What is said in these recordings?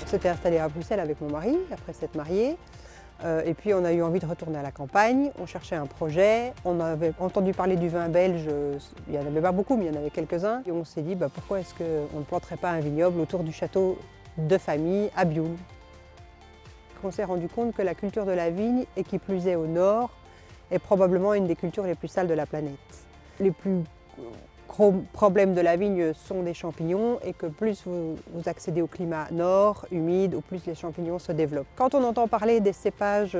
s'était installé à Bruxelles avec mon mari, après s'être mariés. Et puis on a eu envie de retourner à la campagne, on cherchait un projet, on avait entendu parler du vin belge, il n'y en avait pas beaucoup mais il y en avait quelques-uns. Et on s'est dit pourquoi est-ce qu'on ne planterait pas un vignoble autour du château de famille à Bioul. On s'est rendu compte que la culture de la vigne, et qui plus est au nord, est probablement une des cultures les plus sales de la planète. Les plus gros problèmes de la vigne sont des champignons et que plus vous accédez au climat nord, humide, au plus les champignons se développent. Quand on entend parler des cépages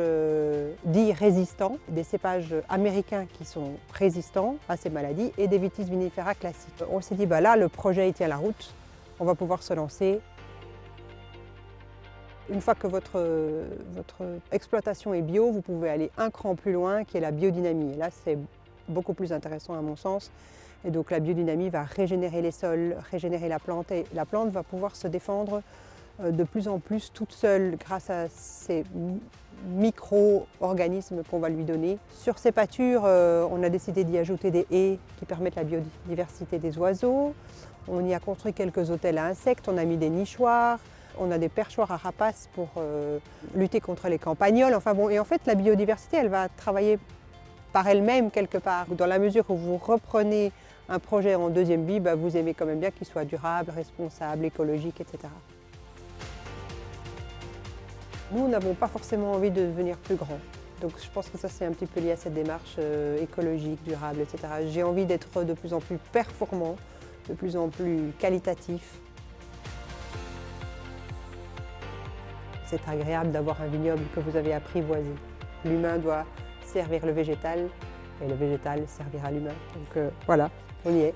dits résistants, des cépages américains qui sont résistants à ces maladies et des vitis vinifera classiques, on s'est dit là le projet il tient la route, on va pouvoir se lancer. Une fois que votre exploitation est bio, vous pouvez aller un cran plus loin qui est la biodynamie. Et là, c'est beaucoup plus intéressant à mon sens. Et donc la biodynamie va régénérer les sols, régénérer la plante et la plante va pouvoir se défendre de plus en plus toute seule grâce à ces micro-organismes qu'on va lui donner. Sur ces pâtures, on a décidé d'y ajouter des haies qui permettent la biodiversité des oiseaux. On y a construit quelques hôtels à insectes, on a mis des nichoirs. On a des perchoirs à rapaces pour lutter contre les campagnols. Enfin bon, et en fait, la biodiversité, elle va travailler par elle-même quelque part. Dans la mesure où vous reprenez un projet en deuxième vie, vous aimez quand même bien qu'il soit durable, responsable, écologique, etc. Nous n'avons pas forcément envie de devenir plus grand. Donc je pense que ça, c'est un petit peu lié à cette démarche écologique, durable, etc. J'ai envie d'être de plus en plus performant, de plus en plus qualitatif. C'est agréable d'avoir un vignoble que vous avez apprivoisé. L'humain doit servir le végétal et le végétal servira l'humain. Donc voilà, on y est.